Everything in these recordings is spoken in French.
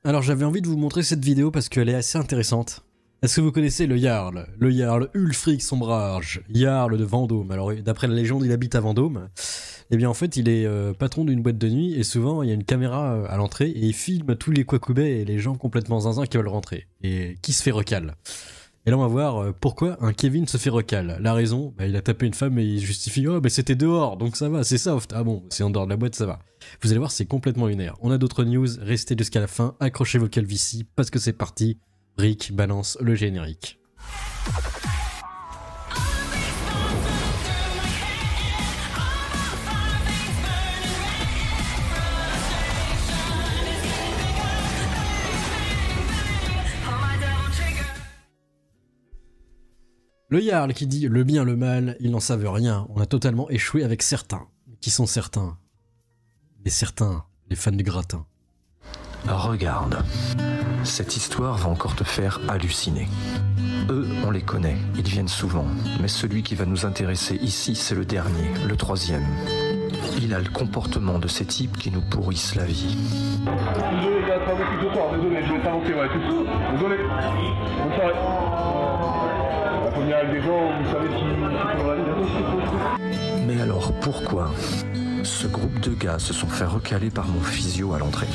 Alors j'avais envie de vous montrer cette vidéo parce qu'elle est assez intéressante. Est-ce que vous connaissez le Jarl? Le Jarl Ulfric Sombrage, Jarl de Vendôme. Alors d'après la légende, il habite à Vendôme. Et bien en fait, il est patron d'une boîte de nuit et souvent il y a une caméra à l'entrée et il filme tous les Kwakubé et les gens complètement zinzin qui veulent rentrer. Et qui se fait recal. Et là on va voir pourquoi un Kevin se fait recal. La raison, bah, il a tapé une femme et il justifie « Oh mais c'était dehors, donc ça va, c'est soft. » Ah bon, c'est en dehors de la boîte, ça va. Vous allez voir, c'est complètement lunaire. On a d'autres news, restez jusqu'à la fin, accrochez vos calvities, parce que c'est parti. Rick balance le générique. Le Jarl qui dit le bien, le mal, ils n'en savent rien. On a totalement échoué avec certains. Qui sont certains? Les fans du gratin. Regarde, cette histoire va encore te faire halluciner. Eux, on les connaît, ils viennent souvent. Mais celui qui va nous intéresser ici, c'est le dernier, le troisième. Il a le comportement de ces types qui nous pourrissent la vie. Désolé les gars, c'est pas beaucoup ce soir, désolé, je vais t'inventer, ouais, c'est tout. Désolé. Bonne soirée. La première avec des gens, vous savez qui Mais alors pourquoi ce groupe de gars se sont fait recaler par mon physio à l'entrée?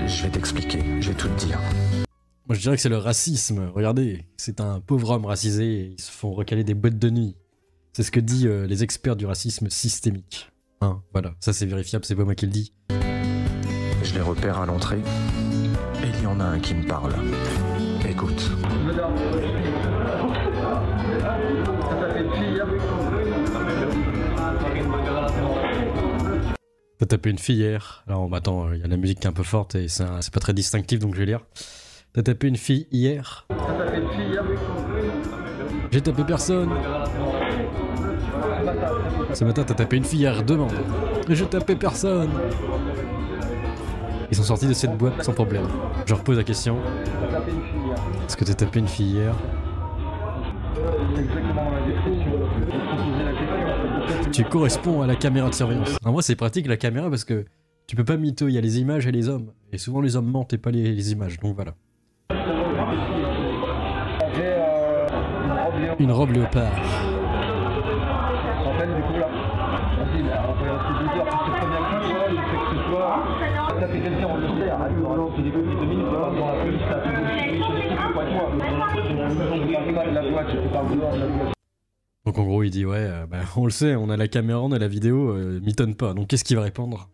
Je vais t'expliquer, je vais tout te dire. Moi je dirais que c'est le racisme, regardez, c'est un pauvre homme racisé et ils se font recaler des boîtes de nuit. C'est ce que disent les experts du racisme systémique. Hein, voilà, ça c'est vérifiable, c'est pas moi qui le dis. Je les repère à l'entrée et il y en a un qui me parle. Écoute. Madame, ça fait une fille, T'as tapé une fille hier. Alors attends, il y a la musique qui est un peu forte et c'est pas très distinctif donc je vais lire. T'as tapé une fille hier. Ça fait une fille, J'ai tapé personne. Ce matin t'as tapé une fille hier, demande. J'ai tapé personne. Ils sont sortis de cette boîte sans problème. Je repose la question. Est-ce que t'as tapé une fille hier? Tu corresponds à la caméra de surveillance. En vrai c'est pratique la caméra parce que tu peux pas mytho, il y a les images et les hommes. Et souvent les hommes mentent et pas les images, donc voilà. Une robe léopard. Donc en gros il dit ouais, bah, on le sait, on a la caméra, on a la vidéo, m'étonne pas. Donc qu'est-ce qu'il va répondre?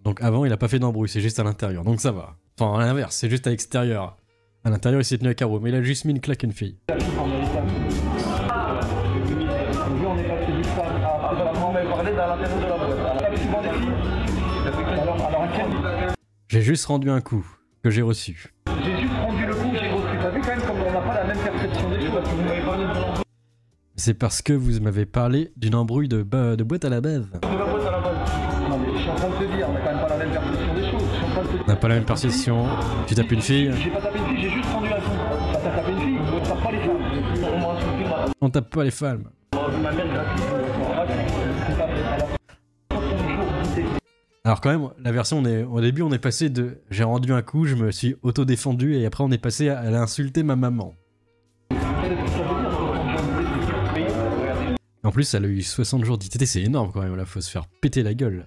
Donc avant il a pas fait d'embrouille, c'est juste à l'intérieur, donc ça va. Enfin à l'inverse, c'est juste à l'extérieur. À l'intérieur il s'est tenu à carreau, mais il a juste mis une claque à une fille. J'ai juste rendu un coup que j'ai reçu. J'ai juste rendu le coup, j'ai reçu. T'as vu quand même comme on n'a pas la même perception des choses parce que vous m'avez parlé de... C'est parce que vous m'avez parlé d'une embrouille de boîte à la bave. De la boîte à la base. Non mais je suis en train de te dire, on n'a quand même pas la même perception des choses. Je suis en train de te dire. On n'a pas la même perception. Tu tapes une fille. J'ai pas tapé une fille, j'ai juste rendu un coup. T'as tapé une fille, on tape pas les femmes. On m'a insulté, moi. On tape pas les femmes. Ma mère gratuite, c'est pas vrai. Alors quand même, la version, au début on est passé de j'ai rendu un coup, je me suis auto-défendu et après on est passé à elle a insulté ma maman. En plus elle a eu 60 jours d'ITT, c'est énorme quand même, là faut se faire péter la gueule.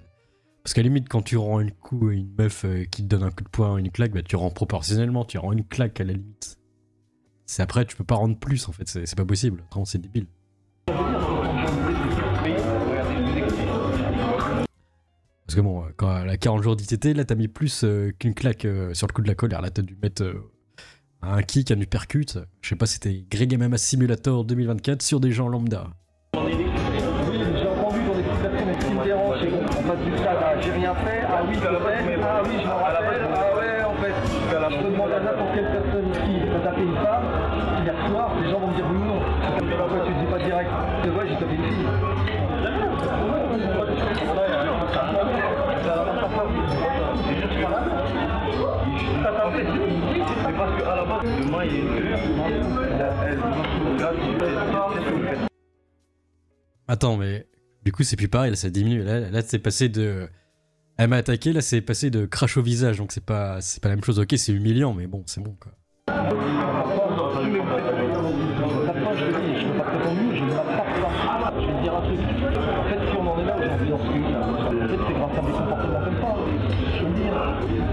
Parce qu'à la limite quand tu rends un coup à une meuf qui te donne un coup de poing, une claque, bah tu rends proportionnellement, tu rends une claque à la limite. C'est après tu peux pas rendre plus en fait, c'est pas possible, autrement c'est débile. Parce que bon, quand elle a 40 jours d'ITT, là t'as mis plus qu'une claque sur le coup de la colère. Là t'as dû mettre un kick, un uppercut. Je sais pas, c'était Greg MMA Simulator 2024 sur des gens lambda. Oui, j'ai entendu dans des situations mais ce qui me dérange, c'est qu'on passe du stade à j'ai rien fait, ah oui, je fais, ah oui, je me rappelle, ah ouais, en fait, je me demande à n'importe quelle personne ici de taper une femme, hier soir, les gens vont me dire oui ou non. Pourquoi tu dis pas direct? Ouais, j'ai tapé une fille. C'est parce qu'à la base, demain, il est... Attends, mais Du coup, c'est plus pareil, là, ça diminue. Là c'est passé de... Elle m'a attaqué, là, c'est passé de crash au visage, donc c'est pas la même chose. Ok, c'est humiliant, mais bon, c'est bon, quoi.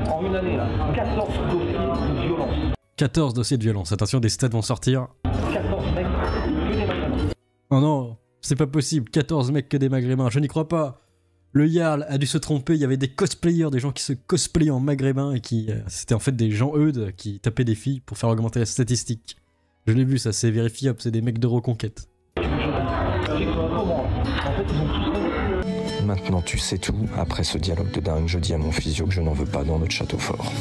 En une année, là, 14 dossiers de violence. 14 dossiers de violence. Attention, des stats vont sortir. 14 mecs, que des maghrébins. Oh non, c'est pas possible. 14 mecs que des maghrébins, je n'y crois pas. Le Jarl a dû se tromper, il y avait des cosplayers, des gens qui se cosplayaient en maghrébin et qui... c'était en fait des gens eudes qui tapaient des filles pour faire augmenter la statistique. Je l'ai vu, ça, c'est vérifiable, c'est des mecs de reconquête. Maintenant tu sais tout, après ce dialogue de dingue, je dis à mon physio que je n'en veux pas dans notre château fort.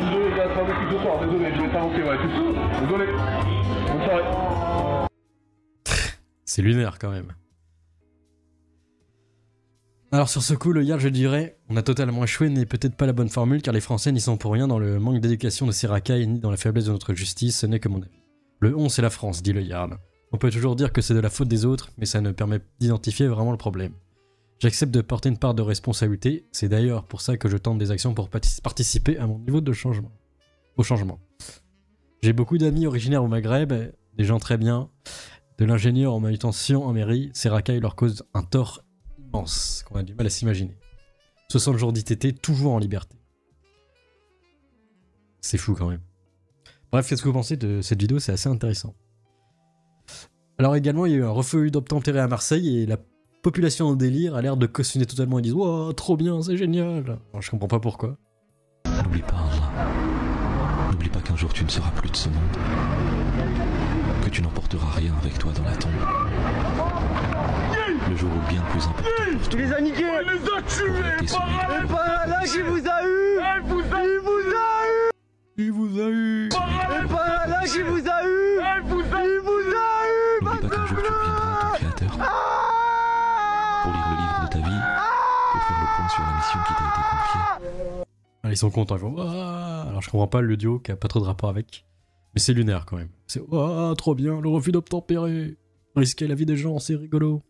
Désolé, gars, pas beaucoup ce soir, désolé, je vais t'inventer, ouais, c'est tout. Désolé. Bonne soirée. C'est lunaire quand même. Alors sur ce coup, le Jarl, je dirais, on a totalement échoué, n'est peut-être pas la bonne formule, car les Français n'y sont pour rien dans le manque d'éducation de ces racailles, ni dans la faiblesse de notre justice, ce n'est que mon avis. Le on, c'est la France, dit le Jarl. On peut toujours dire que c'est de la faute des autres, mais ça ne permet d'identifier vraiment le problème. J'accepte de porter une part de responsabilité, c'est d'ailleurs pour ça que je tente des actions pour participer à mon niveau de changement. Au changement. J'ai beaucoup d'amis originaires au Maghreb, des gens très bien, de l'ingénieur en manutention en mairie, ces racailles leur causent un tort immense qu'on a du mal à s'imaginer. 60 jours d'ITT, toujours en liberté. C'est fou quand même. Bref, qu'est-ce que vous pensez de cette vidéo? C'est assez intéressant. Alors également, il y a eu un refus d'obtempérer à Marseille et la population en délire a l'air de cautionner totalement. Ils disent « Wow, trop bien, c'est génial !» Alors je comprends pas pourquoi. N'oublie pas, Allah. N'oublie pas qu'un jour tu ne seras plus de ce monde. Que tu n'emporteras rien avec toi dans la tombe. Le jour où bien plus important pour toi. Il les a niqués. Il les a tués. C'est pas là qui vous a eu. Il vous a eu. Il vous a eu. C'est pas là qui vous a eu. Il vous a eu. N'oublie pas qu'un jour tu reviendras à ton créateur. Pour lire le livre de ta vie. Pour faire le point sur la mission qui t'a été confiée. Ah, ils sont contents, ils font « Ah !» Alors je comprends pas l'audio qui a pas trop de rapport avec. Mais c'est lunaire quand même. C'est « Ah, trop bien, le refus d'obtempérer. Risquer la vie des gens, c'est rigolo. »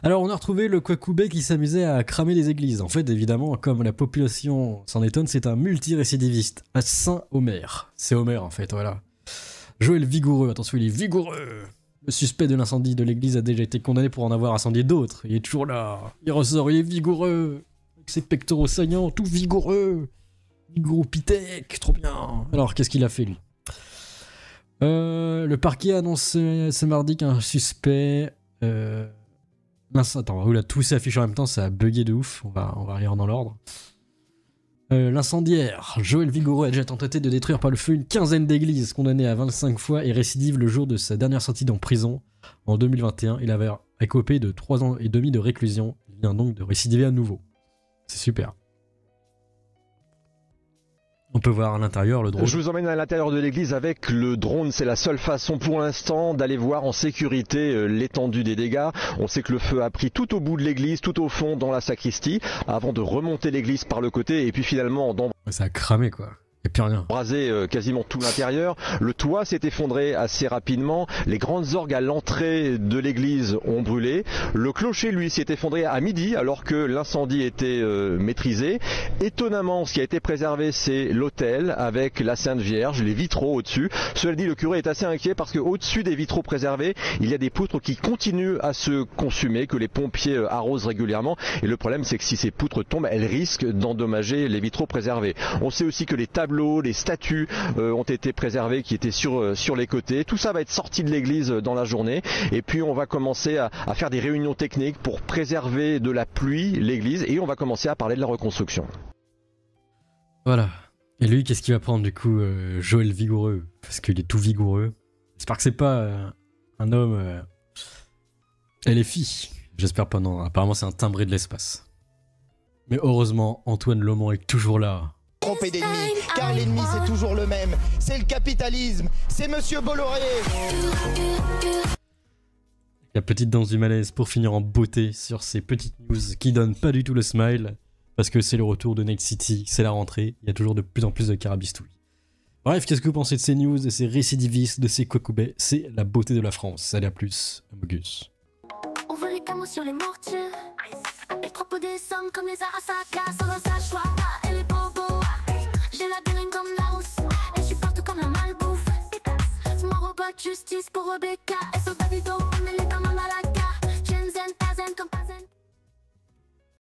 Alors on a retrouvé le Kwakubé qui s'amusait à cramer des églises. En fait, évidemment, comme la population s'en étonne, c'est un multirécidiviste. À Saint-Omer. C'est Homer en fait, voilà. Joël Vigoureux, attention, il est vigoureux. Le suspect de l'incendie de l'église a déjà été condamné pour en avoir incendié d'autres. Il est toujours là. Il ressort, il est vigoureux. Avec ses pectoraux saillants, tout vigoureux. Vigoureux Pitec, trop bien. Alors, qu'est-ce qu'il a fait, lui? Le parquet a annoncé ce mardi qu'un suspect... Attends, là, tout s'affiche en même temps, ça a bugué de ouf. On va aller dans l'ordre. L'incendiaire, Joël Vigoureux, a déjà tenté de détruire par le feu une quinzaine d'églises, condamné à 25 fois et récidive le jour de sa dernière sortie en prison en 2021. Il avait écopé de 3 ans et demi de réclusion. Il vient donc de récidiver à nouveau. C'est super. On peut voir à l'intérieur le drone. Je vous emmène à l'intérieur de l'église avec le drone. C'est la seule façon pour l'instant d'aller voir en sécurité l'étendue des dégâts. On sait que le feu a pris tout au bout de l'église, tout au fond dans la sacristie, avant de remonter l'église par le côté et puis finalement Ça a cramé quoi. Et puis rien. Brasé quasiment tout l'intérieur. Le toit s'est effondré assez rapidement. Les grandes orgues à l'entrée de l'église ont brûlé. Le clocher, lui, s'est effondré à midi alors que l'incendie était maîtrisé. Étonnamment, ce qui a été préservé, c'est l'autel avec la Sainte Vierge, les vitraux au-dessus. Cela dit, le curé est assez inquiet parce qu'au-dessus des vitraux préservés, il y a des poutres qui continuent à se consumer, que les pompiers arrosent régulièrement. Et le problème, c'est que si ces poutres tombent, elles risquent d'endommager les vitraux préservés. On sait aussi que les tableaux, les statues ont été préservées qui étaient sur les côtés. Tout ça va être sorti de l'église dans la journée et puis on va commencer à faire des réunions techniques pour préserver de la pluie l'église et on va commencer à parler de la reconstruction. Voilà. Et lui, qu'est-ce qu'il va prendre du coup, Joël Vigoureux? Parce qu'il est tout vigoureux. J'espère que c'est pas un homme... Elle est fille. J'espère pas, non. Apparemment c'est un timbré de l'espace. Mais heureusement, Antoine Lomont est toujours là. Tromper d'ennemis, car l'ennemi c'est toujours le même, c'est le capitalisme, c'est Monsieur Bolloré. La petite danse du malaise pour finir en beauté sur ces petites news qui donnent pas du tout le smile, parce que c'est le retour de Night City, c'est la rentrée, il y a toujours de plus en plus de carabistouilles. Bref, qu'est-ce que vous pensez de ces news, de ces récidivistes, de ces Kwakubé? C'est la beauté de la France. Allez, à plus, Amogus. On veut camo sur les mortiers. Et trop peu des sommes comme les Arasaka. Sans un sachoir et les bobos. J'ai la gueule comme la rousse. Et je suis partout comme la malbouffe. Mon robot de justice pour Rebecca.